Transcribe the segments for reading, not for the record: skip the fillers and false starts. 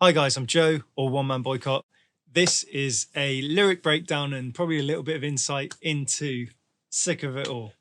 Hi guys, I'm Joe, or One Man Boycott. This is a lyric breakdown and probably a little bit of insight into Sick of It All.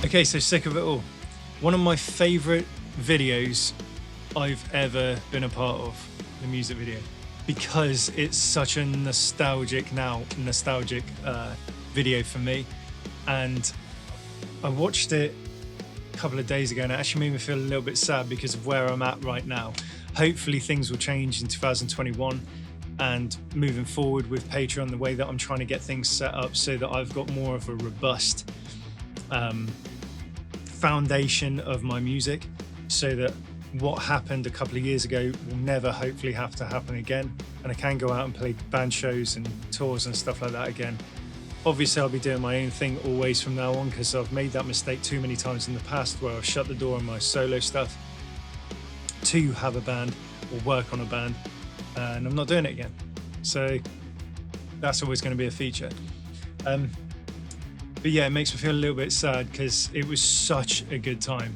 Okay, so Sick of It All. One of my favorite videos I've ever been a part of, the music video, because it's such a nostalgic video for me. And I watched it a couple of days ago and it actually made me feel a little bit sad because of where I'm at right now. Hopefully things will change in 2021 and moving forward with Patreon, the way that I'm trying to get things set up so that I've got more of a robust foundation of my music, so that what happened a couple of years ago will never hopefully have to happen again, and I can go out and play band shows and tours and stuff like that again. Obviously I'll be doing my own thing always from now on, because I've made that mistake too many times in the past where I've shut the door on my solo stuff to have a band or work on a band, and I'm not doing it again. So that's always going to be a feature. But yeah, it makes me feel a little bit sad because it was such a good time.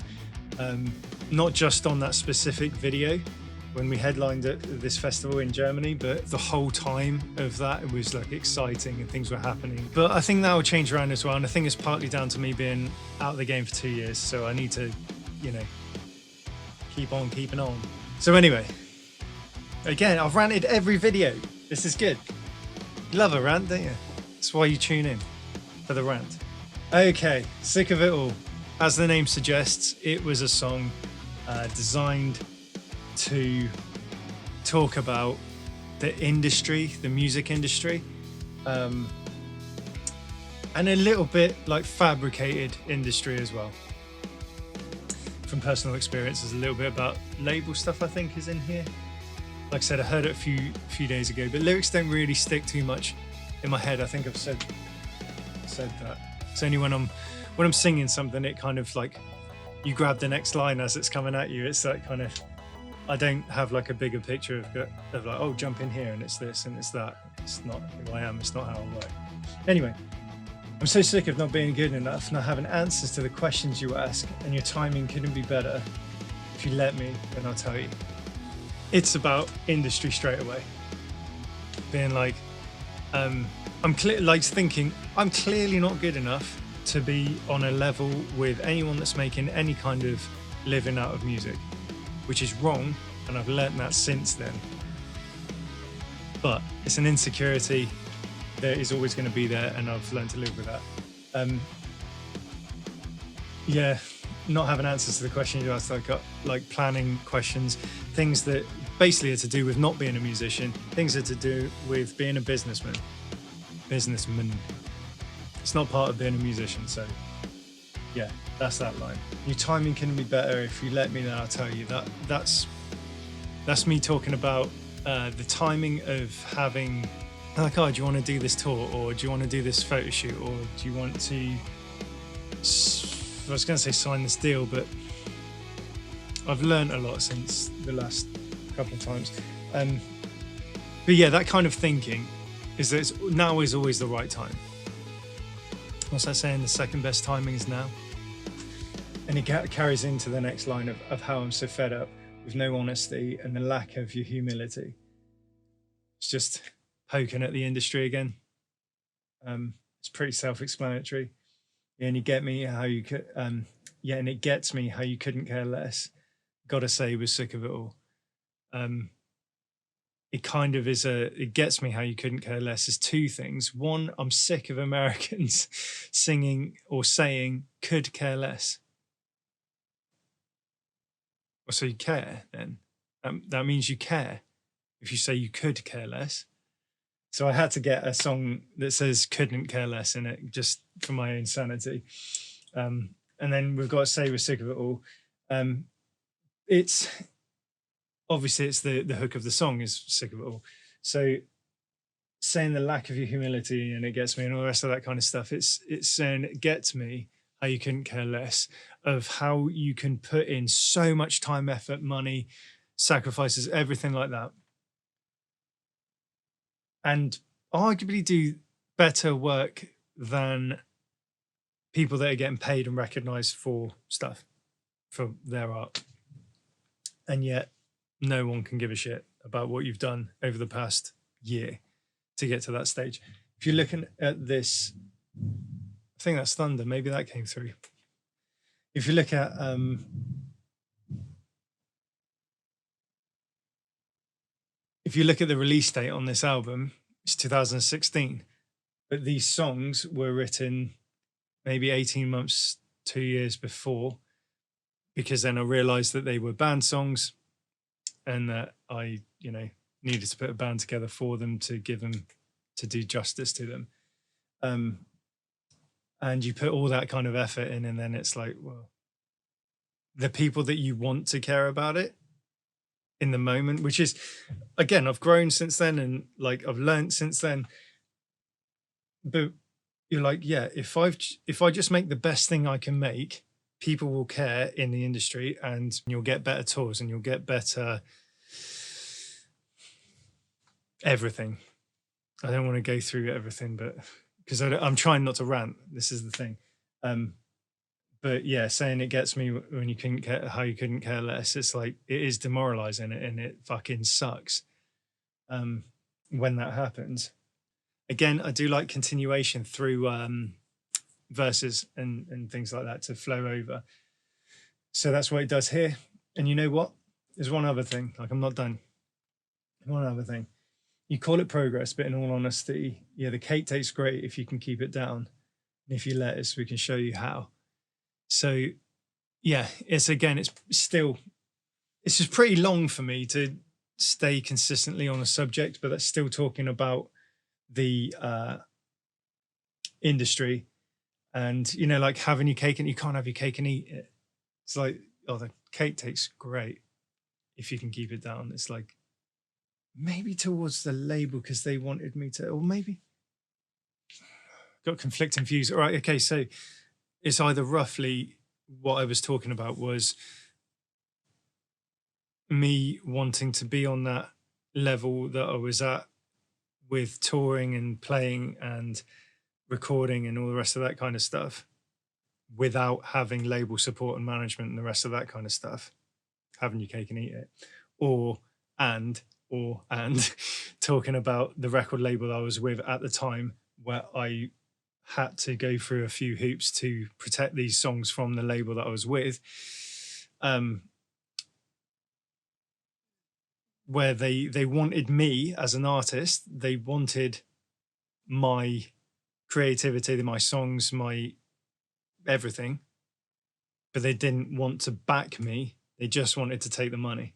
Not just on that specific video when we headlined at this festival in Germany, but the whole time of that, it was like exciting and things were happening. But I think that will change around as well. And I think it's partly down to me being out of the game for 2 years. So I need to, keep on keeping on. So anyway, again, I've ranted every video. This is good. You love a rant, don't you? That's why you tune in, for the rant. Okay, Sick of It All. As the name suggests, it was a song designed to talk about the industry, the music industry, and a little bit like fabricated industry as well. From personal experience, there's a little bit about label stuff I think is in here. Like I said, I heard it a few days ago, but lyrics don't really stick too much in my head. I think I've said that. It's only when I'm singing something, it kind of like you grab the next line as it's coming at you. It's that kind of, I don't have like a bigger picture of like, oh, jump in here and it's this and it's that. It's not who I am. It's not how I work. Anyway, I'm so sick of not being good enough, not having answers to the questions you ask, and your timing couldn't be better. If you let me, then I'll tell you. It's about industry straight away. Being like, I'm thinking I'm clearly not good enough to be on a level with anyone that's making any kind of living out of music, which is wrong, and I've learnt that since then. But it's an insecurity that is always going to be there, and I've learned to live with that. Yeah, not having answers to the questions you asked, like planning questions, things that basically are to do with not being a musician, things that are to do with being a businessman. It's not part of being a musician, so yeah, that's that line. Your timing can be better. If you let me, then I'll tell you. That's me talking about the timing of having, like, oh, do you want to do this tour, or do you want to do this photo shoot, or do you want to, I was going to say sign this deal, but I've learned a lot since the last couple of times. But yeah, that kind of thinking is that now is always the right time. What's that saying? The second best timing is now. And it carries into the next line of how I'm so fed up with no honesty and the lack of your humility. It's just poking at the industry again. It's pretty self-explanatory. Yeah, and you get me how you could. And it gets me how you couldn't care less. Gotta say, we're sick of it all. It kind of is it gets me how you couldn't care less. There's two things. One, I'm sick of Americans singing or saying could care less. Well, so you care then. That means you care if you say you could care less. So I had to get a song that says couldn't care less in it, just for my own sanity. And then we've got to say we're sick of it all. It's obviously it's the hook of the song is sick of it all. So saying the lack of your humility and it gets me and all the rest of that kind of stuff, it's saying it gets me how you couldn't care less of how you can put in so much time, effort, money, sacrifices, everything like that, and arguably do better work than people that are getting paid and recognized for stuff. for their art. And yet no one can give a shit about what you've done over the past year to get to that stage. If you're looking at this, I think that's Thunder, maybe that came through. If you look at the release date on this album, it's 2016, but these songs were written maybe 18 months, 2 years before, because then I realized that they were band songs and that I, needed to put a band together for them to do justice to them. And you put all that kind of effort in, and then it's like, well, the people that you want to care about it in the moment, which is, again, I've grown since then, and like I've learned since then. But you're like, yeah, if I just make the best thing I can make, people will care in the industry, and you'll get better tours, and you'll get better everything. I don't want to go through everything, but because I'm trying not to rant. This is the thing. But yeah, saying it gets me when you couldn't care, how you couldn't care less. It's like, it is demoralizing, and it fucking sucks when that happens. Again, I do like continuation through verses and things like that to flow over. So that's what it does here. And you know what? There's one other thing. Like, I'm not done. One other thing. You call it progress, but in all honesty, yeah, the cake tastes great if you can keep it down. And if you let us, we can show you how. So yeah, it's just pretty long for me to stay consistently on a subject, but that's still talking about the industry. And, like having your cake, and you can't have your cake and eat it. It's like, oh, the cake tastes great if you can keep it down. It's like, maybe towards the label because they wanted me to, or maybe got conflicting views. All right, okay, so it's either roughly what I was talking about was me wanting to be on that level that I was at with touring and playing and recording and all the rest of that kind of stuff without having label support and management and the rest of that kind of stuff, having your cake and eat it, and talking about the record label I was with at the time, where I had to go through a few hoops to protect these songs from the label that I was with, where they wanted me as an artist, they wanted my creativity, my songs, my everything, but they didn't want to back me. They just wanted to take the money.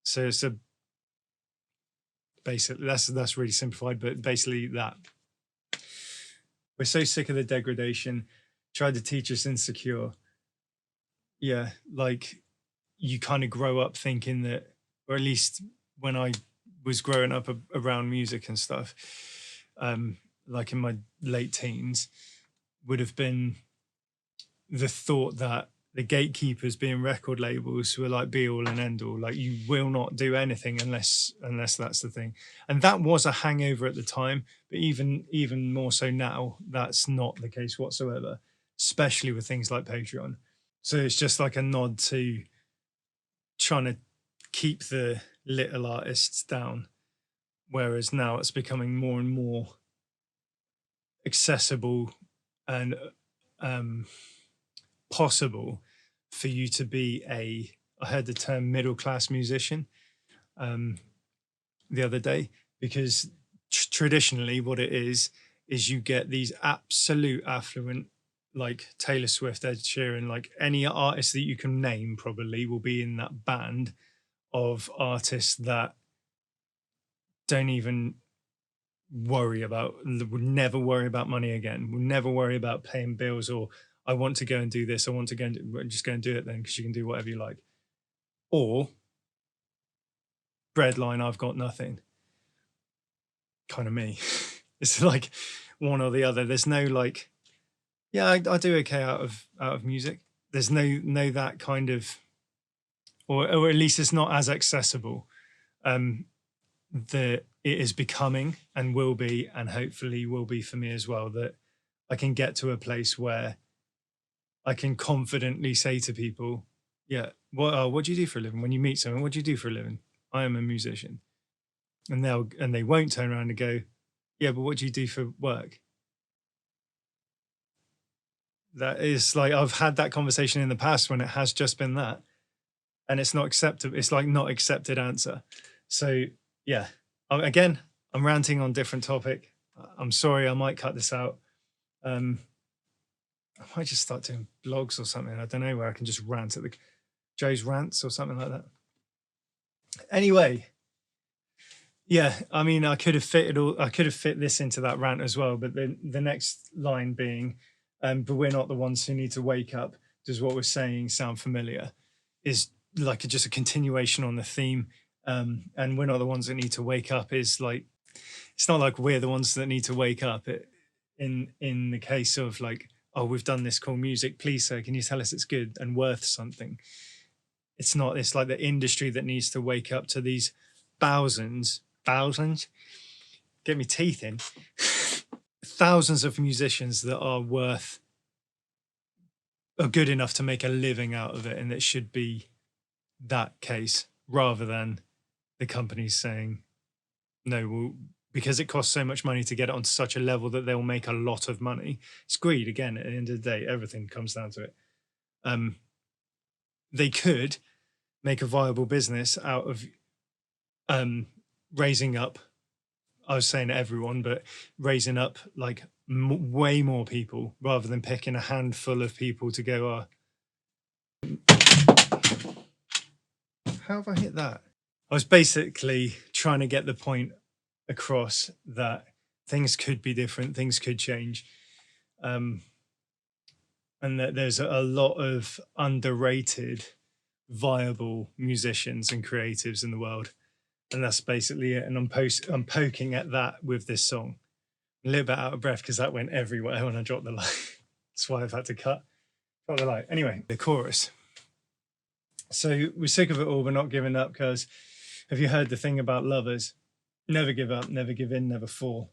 So it's basically, that's really simplified, but basically that. We're so sick of the degradation. Tried to teach us insecure. Yeah, like you kind of grow up thinking that, or at least when I was growing up around music and stuff, like in my late teens, would have been the thought that the gatekeepers being record labels were like be all and end all. Like, you will not do anything unless that's the thing. And that was a hangover at the time, but even more so now, that's not the case whatsoever, especially with things like Patreon. So it's just like a nod to trying to keep the little artists down, whereas now it's becoming more and more accessible and possible for you to be I heard the term middle-class musician the other day, because traditionally what it is you get these absolute affluent, like Taylor Swift, Ed Sheeran, like any artist that you can name probably will be in that band of artists that don't even would never worry about money again, will never worry about paying bills, or I want to go and do this, I want to go and just go and do it then because you can do whatever you like. Or breadline, I've got nothing. Kind of me. It's like one or the other. There's no like, yeah, I do okay out of music. There's no that kind of, or at least it's not as accessible. That it is becoming and will be, and hopefully will be for me as well, that I can get to a place where I can confidently say to people, yeah, what do you do for a living? When you meet someone, what do you do for a living? I am a musician. And they won't turn around and go, yeah, but what do you do for work? That is like, I've had that conversation in the past when it has just been that, and it's not acceptable. It's like not accepted answer. So yeah, again, I'm ranting on different topic. I'm sorry, I might cut this out. I might just start doing blogs or something. I don't know, where I can just rant at the Joe's Rants or something like that. Anyway, yeah, I mean, I could have fit this into that rant as well, but the next line being, but we're not the ones who need to wake up. Does what we're saying sound familiar? Is like just a continuation on the theme. And we're not the ones that need to wake up is like, it's not like we're the ones that need to wake up. In the case of like, oh, we've done this cool music, please sir, can you tell us it's good and worth something? It's not, it's like the industry that needs to wake up to these thousands, get me teeth in, thousands of musicians that are good enough to make a living out of it, and it should be that case rather than the companies saying no, well, because it costs so much money to get it on such a level that they'll make a lot of money. It's greed again. At the end of the day, everything comes down to it. They could make a viable business out of raising up, I was saying everyone, but raising up like way more people rather than picking a handful of people to go, how have I hit that? I was basically trying to get the point across that things could be different, things could change. And that there's a lot of underrated, viable musicians and creatives in the world. And that's basically it. And I'm poking at that with this song. I'm a little bit out of breath because that went everywhere when I dropped the light. That's why I've had to drop the light. Anyway, the chorus. So we're sick of it all, we're not giving up, because have you heard the thing about lovers? Never give up, never give in, never fall.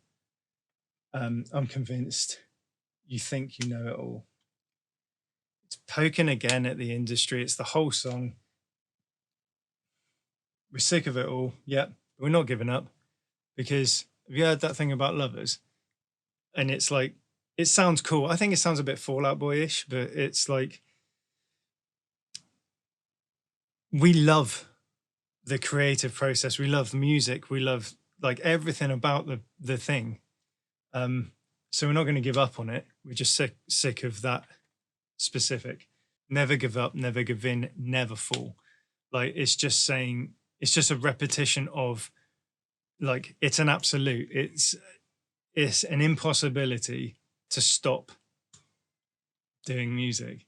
I'm convinced you think you know it all. It's poking again at the industry. It's the whole song. We're sick of it all. Yep, we're not giving up, because have you heard that thing about lovers? And it's like, it sounds cool. I think it sounds a bit Fall Out Boy-ish, but it's like, we love the creative process. We love the music. We love like everything about the thing. So we're not going to give up on it. We're just sick of that specific. Never give up, never give in, never fall. Like, it's just saying, it's just a repetition of like, it's an absolute. It's an impossibility to stop doing music.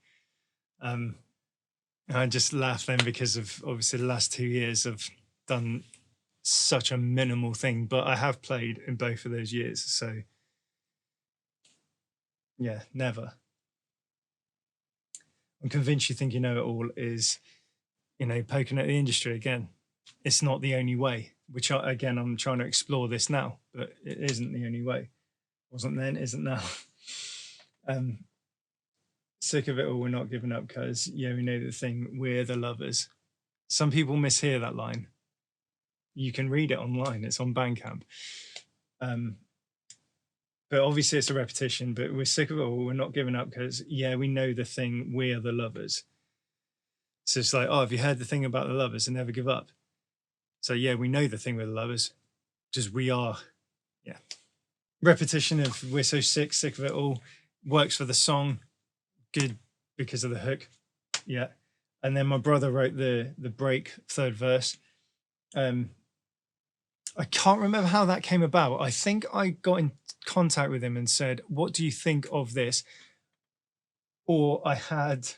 I just laugh then because of obviously the last 2 years I've done such a minimal thing, but I have played in both of those years. So yeah, never. I'm convinced you think you know it all is, poking at the industry again. It's not the only way, which again, I'm trying to explore this now, but it isn't the only way. Wasn't then, isn't now. Sick of it all, we're not giving up, because yeah, we know the thing, we're the lovers. Some people mishear that line. You can read it online, it's on Bandcamp. But obviously it's a repetition, but we're sick of it all, we're not giving up, because yeah, we know the thing, we're the lovers. So it's like, oh, have you heard the thing about the lovers and never give up? So yeah, we know the thing with the lovers, just we are, yeah. Repetition of we're so sick of it all, works for the song, good because of the hook, yeah. And then my brother wrote the break, third verse. I can't remember how that came about. I think I got in contact with him and said, what do you think of this? Or I had,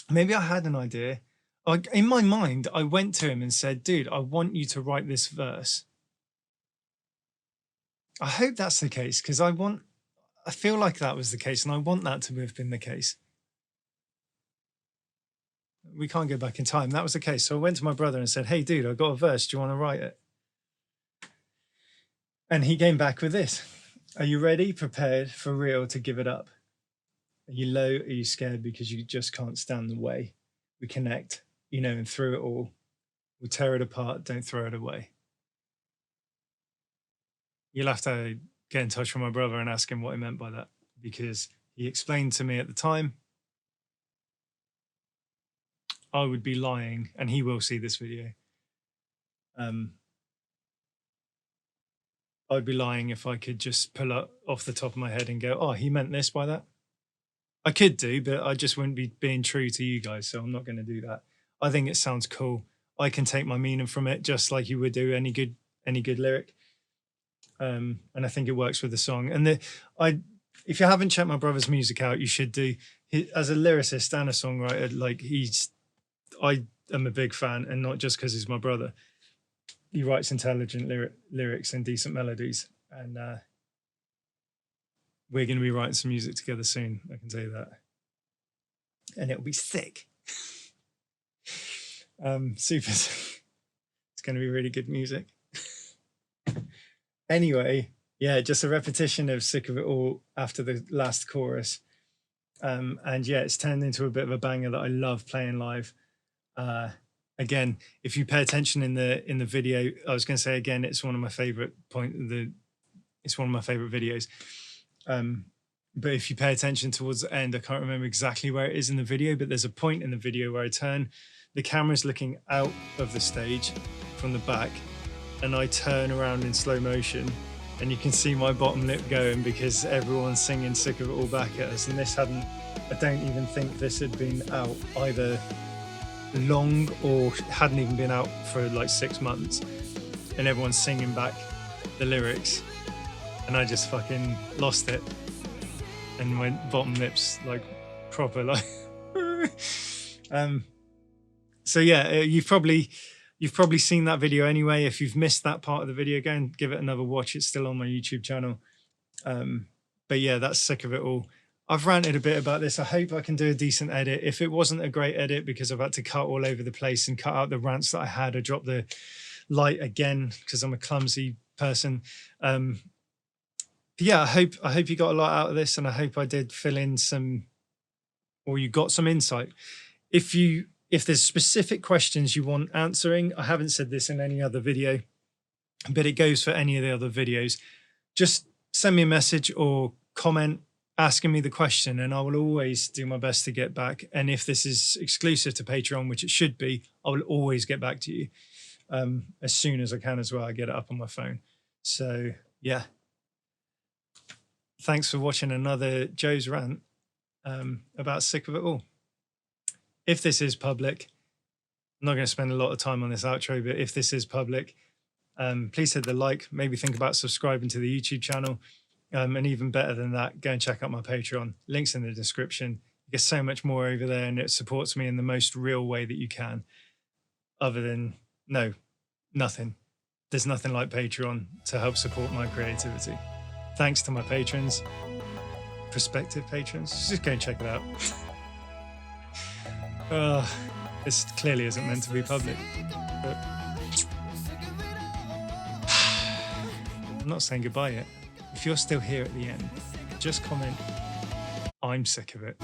maybe I had an idea. In my mind, I went to him and said, dude, I want you to write this verse. I hope that's the case, because I feel like that was the case, and I want that to have been the case. We can't go back in time. That was the case. So I went to my brother and said, hey, dude, I got a verse. Do you want to write it? And he came back with this. Are you ready, prepared, for real to give it up? Are you low? Are you scared because you just can't stand the way we connect, you know, and through it all, we tear it apart, don't throw it away. You'll have to get in touch with my brother and ask him what he meant by that, because he explained to me at the time I would be lying, and he will see this video. I'd be lying if I could just pull up off the top of my head and go, oh, he meant this by that. I could do, but I just wouldn't be being true to you guys, so I'm not going to do that. I think it sounds cool. I can take my meaning from it just like you would do any good lyric. And I think it works with the song. And if you haven't checked my brother's music out, you should do. As a lyricist and a songwriter, like I am a big fan, and not just because he's my brother. He writes intelligent lyrics and decent melodies, and we're going to be writing some music together soon. I can tell you that, and it'll be sick. Super. It's going to be really good music. Anyway, yeah, just a repetition of Sick of It All after the last chorus. And yeah, it's turned into a bit of a banger that I love playing live. Again, if you pay attention in the video, I was going to say again, it's one of my favorite it's one of my favorite videos. But if you pay attention towards the end, I can't remember exactly where it is in the video, but there's a point in the video where I turn, the camera's looking out of the stage from the back, and I turn around in slow motion, and you can see my bottom lip going because everyone's singing Sick of It All back at us. And this I don't even think this had been out either long or hadn't even been out for like 6 months, and everyone's singing back the lyrics, and I just fucking lost it, and my bottom lips like proper like so yeah, you've probably seen that video anyway. If you've missed that part of the video, go and give it another watch. It's still on my YouTube channel. But yeah, that's Sick of It All. I've ranted a bit about this. I hope I can do a decent edit. If it wasn't a great edit because I've had to cut all over the place and cut out the rants that I had, I dropped the light again because I'm a clumsy person. Yeah, I hope you got a lot out of this, and I hope I did fill in some, or you got some insight. If there's specific questions you want answering, I haven't said this in any other video, but it goes for any of the other videos. Just send me a message or comment asking me the question, and I will always do my best to get back. And if this is exclusive to Patreon, which it should be, I will always get back to you as soon as I can as well. I get it up on my phone. So yeah, thanks for watching another Joe's rant about Sick of It All. If this is public, I'm not going to spend a lot of time on this outro, but if this is public, please hit the like, maybe think about subscribing to the YouTube channel. And even better than that, go and check out my Patreon. Links in the description. You get so much more over there, and it supports me in the most real way that you can. Other than, nothing. There's nothing like Patreon to help support my creativity. Thanks to my patrons, prospective patrons. Just go and check it out. This clearly isn't meant to be public, but I'm not saying goodbye yet. If you're still here at the end, just comment, I'm sick of it.